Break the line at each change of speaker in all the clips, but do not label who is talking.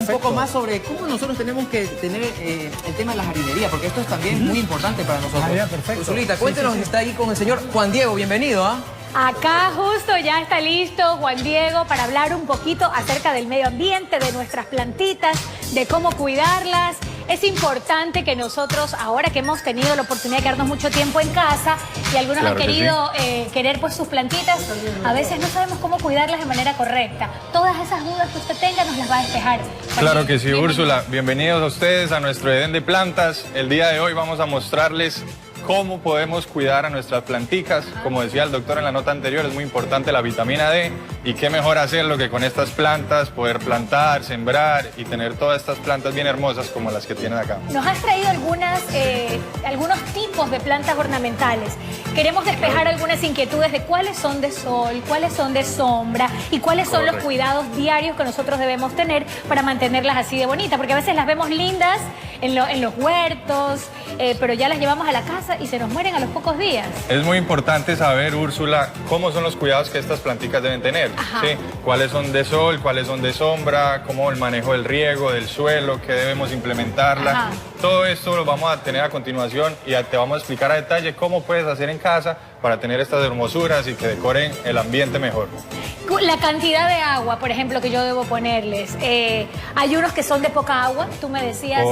poco más sobre cómo nosotros tenemos que tener el tema de la jardinería, porque esto es también muy importante para nosotros.
Ah, ya, perfecto.
Ursulita, cuéntenos, está ahí con el señor Juan Diego, bienvenido, ¿ah?
Acá justo ya está listo Juan Diego para hablar un poquito acerca del medio ambiente, de nuestras plantitas, de cómo cuidarlas. Es importante que nosotros, ahora que hemos tenido la oportunidad de quedarnos mucho tiempo en casa y algunos han querido querer pues sus plantitas, a veces no sabemos cómo cuidarlas de manera correcta. Todas esas dudas que usted tenga nos las va a despejar.
Claro que sí, Úrsula. Bienvenidos a ustedes a nuestro Edén de Plantas. El día de hoy vamos a mostrarles cómo podemos cuidar a nuestras planticas. Como decía el doctor en la nota anterior, es muy importante la vitamina D y qué mejor hacerlo que con estas plantas, poder plantar, sembrar y tener todas estas plantas bien hermosas como las que tienen acá.
Nos has traído algunos tipos de plantas ornamentales. Queremos despejar algunas inquietudes de cuáles son de sol, cuáles son de sombra y cuáles son los cuidados diarios que nosotros debemos tener para mantenerlas así de bonitas, porque a veces las vemos lindas en los huertos, pero ya las llevamos a la casa y se nos mueren a los pocos días.
Es muy importante saber, Úrsula, cómo son los cuidados que estas planticas deben tener. ¿Sí? Cuáles son de sol, cuáles son de sombra, cómo el manejo del riego, del suelo, qué debemos implementarla. Todo esto lo vamos a tener a continuación y te vamos a explicar a detalle cómo puedes hacer en casa para tener estas hermosuras y que decoren el ambiente mejor.
La cantidad de agua, por ejemplo, que yo debo ponerles. Hay unos que son de poca agua, tú me decías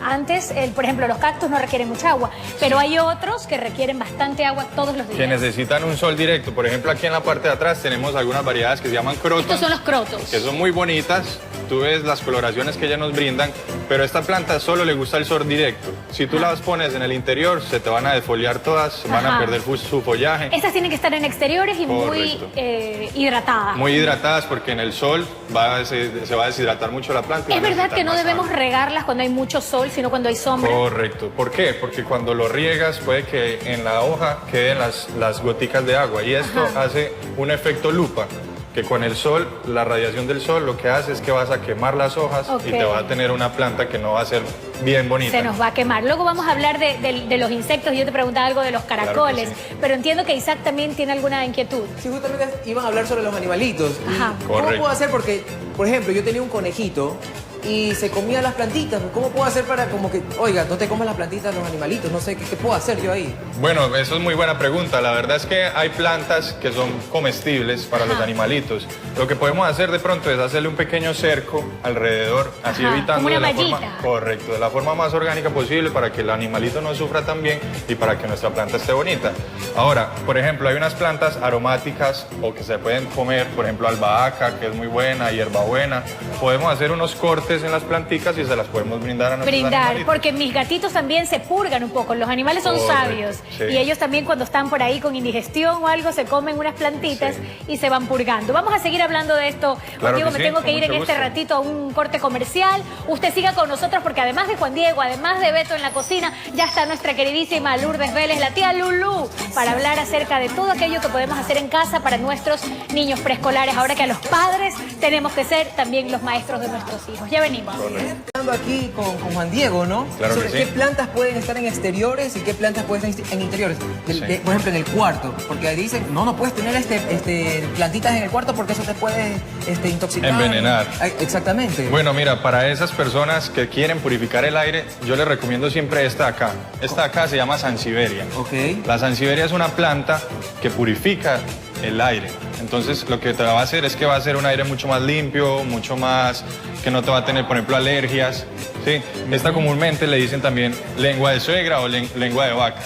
antes, por ejemplo, los cactus no requieren mucha agua, pero hay otros que requieren bastante agua todos los días.
Que necesitan un sol directo. Por ejemplo, aquí en la parte de atrás tenemos algunas variedades que se llaman croton.
Estos son los crotos.
Que son muy bonitas. Tú ves las coloraciones que ellas nos brindan, pero a esta planta solo le gusta el sol directo. Si tú las pones en el interior, se te van a desfoliar todas, van a perder su follaje.
Estas tienen que estar en exteriores y muy hidratadas.
Muy hidratadas porque en el sol se va a deshidratar mucho la planta.
Es verdad que no debemos regarlas cuando hay mucho sol, sino cuando hay sombra.
Correcto. ¿Por qué? Porque cuando lo riegas puede que en la hoja queden las goticas de agua y esto hace un efecto lupa. Que con el sol, la radiación del sol, lo que hace es que vas a quemar las hojas y te va a tener una planta que no va a ser bien bonita.
Se nos va a quemar. Luego vamos a hablar de los insectos. Yo te preguntaba algo de los caracoles, pero entiendo que Isaac también tiene alguna inquietud.
Sí, justamente iban a hablar sobre los animalitos. ¿Cómo puedo hacer? Porque, por ejemplo, yo tenía un conejito y se comía las plantitas. ¿Cómo puedo hacer para como que, oiga, no te comas las plantitas los animalitos? No sé, ¿qué puedo hacer yo ahí?
Bueno, eso es muy buena pregunta. La verdad es que hay plantas que son comestibles para los animalitos. Lo que podemos hacer de pronto es hacerle un pequeño cerco alrededor, así evitando
como una
de la forma, correcto, de la forma más orgánica posible para que el animalito no sufra tan bien y para que nuestra planta esté bonita. Ahora, por ejemplo, hay unas plantas aromáticas o que se pueden comer, por ejemplo, albahaca, que es muy buena, hierbabuena. Podemos hacer unos cortes en las planticas y se las podemos brindar a nuestros animalitos.
Porque mis gatitos también se purgan un poco. Los animales son sabios. Y ellos también cuando están por ahí con indigestión o algo se comen unas plantitas y se van purgando. Vamos a seguir hablando de esto.
Claro
Diego, me tengo que ir en este ratito a un corte comercial. Usted siga con nosotros porque además de Juan Diego, además de Beto en la cocina, ya está nuestra queridísima Lourdes Vélez, la tía Lulú, para hablar acerca de todo aquello que podemos hacer en casa para nuestros niños preescolares. Ahora que a los padres tenemos que ser también los maestros de nuestros hijos. Ya venimos.
Hablando aquí con Juan Diego, ¿no?
Claro
sobre
que
qué plantas pueden estar en exteriores y qué plantas pueden estar en interiores. Por ejemplo, en el cuarto. Porque dicen, no puedes tener plantitas en el cuarto porque eso te puede intoxicar.
Envenenar.
Exactamente.
Bueno, mira, para esas personas que quieren purificar el aire, yo les recomiendo siempre esta de acá. Esta de acá se llama Sansevieria. La Sansevieria es una planta que purifica el aire. Entonces lo que te va a hacer es que va a ser un aire mucho más limpio, mucho más, que no te va a tener, por ejemplo, alergias. ¿Sí? Esta comúnmente le dicen también lengua de suegra o lengua de vaca.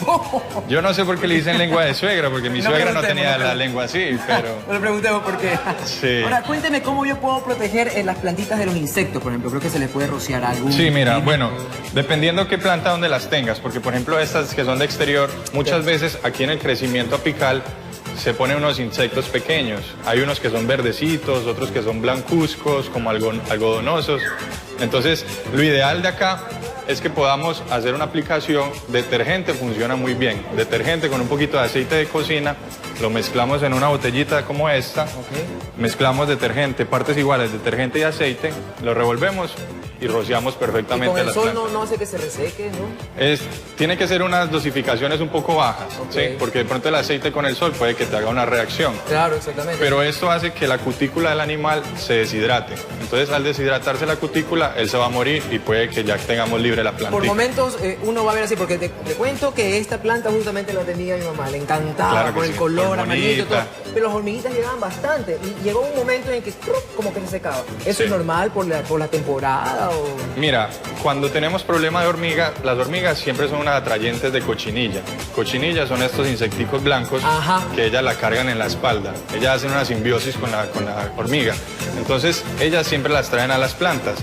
Yo no sé por qué le dicen lengua de suegra, porque mi suegra no tenía la lengua así, pero...
No le preguntemos por qué.
Sí.
Ahora, cuénteme cómo yo puedo proteger las plantitas de los insectos, por ejemplo. Creo que se les puede rociar algo.
Sí, mira, bueno, dependiendo qué planta donde las tengas, porque por ejemplo estas que son de exterior, muchas veces aquí en el crecimiento apical se ponen unos insectos pequeños. Hay unos que son verdecitos, otros que son blancuzcos, como algodonosos. Entonces, lo ideal de acá es que podamos hacer una aplicación. Detergente funciona muy bien. Detergente con un poquito de aceite de cocina lo mezclamos en una botellita como esta, mezclamos detergente, partes iguales, detergente y aceite, lo revolvemos y rociamos perfectamente las plantas.
¿Y con el sol no hace que se reseque, no?
Tiene que ser unas dosificaciones un poco bajas, ¿sí? Porque de pronto el aceite con el sol puede que te haga una reacción.
Claro, exactamente.
Pero esto hace que la cutícula del animal se deshidrate. Entonces, al deshidratarse la cutícula, él se va a morir y puede que ya tengamos libre la planta.
Por momentos uno va a ver así, porque te cuento que esta planta justamente la tenía mi mamá, le encantaba,
claro
por el color amarillito, todo. Pero las hormiguitas llegaban bastante y llegó un momento en que como que se secaba. ¿Eso es normal por la temporada?
Mira, cuando tenemos problema de hormiga, las hormigas siempre son unas atrayentes de cochinilla. Cochinillas son estos insecticos blancos que ellas la cargan en la espalda. Ellas hacen una simbiosis con la hormiga. Entonces, ellas siempre las traen a las plantas.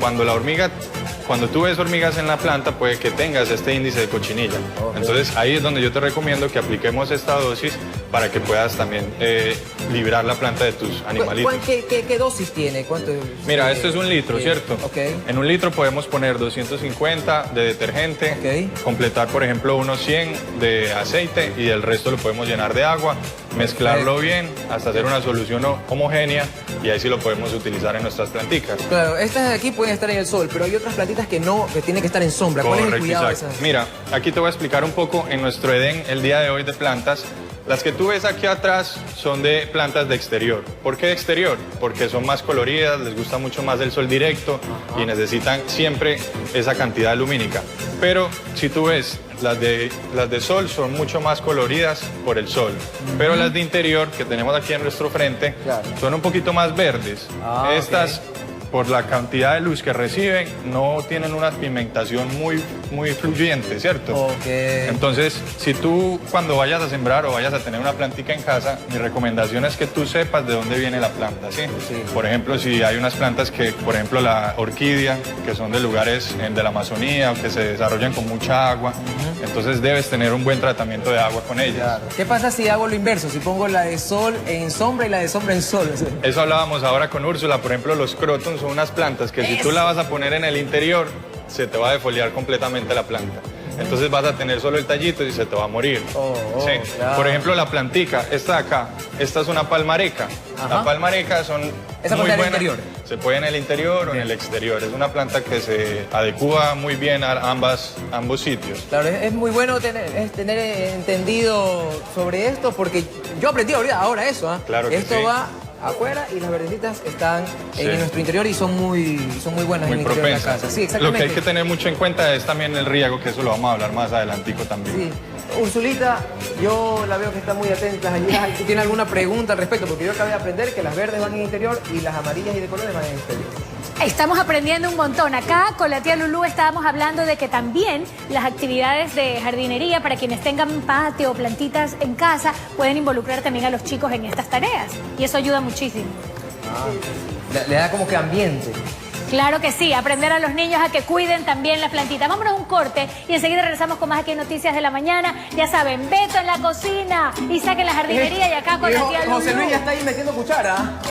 Cuando tú ves hormigas en la planta, puede que tengas este índice de cochinilla. Entonces, ahí es donde yo te recomiendo que apliquemos esta dosis para que puedas también librar la planta de tus animalitos.
¿Qué dosis tiene? ¿Cuánto?
Mira, esto es 1 litro, ¿cierto? En 1 litro podemos poner 250 de detergente, completar, por ejemplo, unos 100 de aceite y el resto lo podemos llenar de agua, mezclarlo bien hasta hacer una solución homogénea y ahí sí lo podemos utilizar en nuestras plantitas.
Claro, estas de aquí pueden estar en el sol, pero hay otras plantitas que no, que tienen que estar en sombra. ¿Cuál es el cuidado de esas?
Mira, aquí te voy a explicar un poco en nuestro Edén el día de hoy de plantas. Las que tú ves aquí atrás son de plantas de exterior. ¿Por qué de exterior? Porque son más coloridas, les gusta mucho más el sol directo y necesitan siempre esa cantidad lumínica. Pero si tú ves, las de sol son mucho más coloridas por el sol. Pero las de interior, que tenemos aquí en nuestro frente, son un poquito más verdes. Estas, por la cantidad de luz que reciben, no tienen una pigmentación muy fluyente, ¿cierto? Entonces, si tú cuando vayas a sembrar o vayas a tener una plantica en casa, mi recomendación es que tú sepas de dónde viene la planta, ¿sí? Por ejemplo, si hay unas plantas que, por ejemplo, la orquídea, que son de lugares de la Amazonía, que se desarrollan con mucha agua, entonces debes tener un buen tratamiento de agua con ellas.
¿Qué pasa si hago lo inverso? Si pongo la de sol en sombra y la de sombra en sol.
Eso hablábamos ahora con Úrsula, por ejemplo, los crotons son unas plantas que si tú la vas a poner en el interior, se te va a defoliar completamente la planta. Entonces vas a tener solo el tallito y se te va a morir. Por ejemplo, la plantica, esta de acá, esta es una palmareca. La palmareca son muy buenas. Se puede en el interior o en el exterior. Es una planta que se adecua muy bien a ambos sitios.
Claro, es muy bueno tener entendido sobre esto porque yo aprendí ahora eso.
Claro que
esto va afuera y las verdecitas están en nuestro interior y son muy buenas en el interior de la casa. Sí, exactamente.
Lo que hay que tener mucho en cuenta es también el riego, que eso lo vamos a hablar más adelantico también.
Sí. Ursulita, yo la veo que está muy atenta allá. ¿Tiene alguna pregunta al respecto? Porque yo acabé de aprender que las verdes van en el interior y las amarillas y de colores van en el exterior.
Estamos aprendiendo un montón. Acá con la tía Lulú estábamos hablando de que también las actividades de jardinería para quienes tengan patio o plantitas en casa pueden involucrar también a los chicos en estas tareas. Y eso ayuda muchísimo.
Le da como que ambiente.
Claro que sí, aprender a los niños a que cuiden también las plantitas. Vámonos a un corte y enseguida regresamos con más aquí en Noticias de la Mañana. Ya saben, Beto en la cocina y saquen la jardinería y acá con la tía Lulú.
José Luis ya está ahí metiendo cuchara.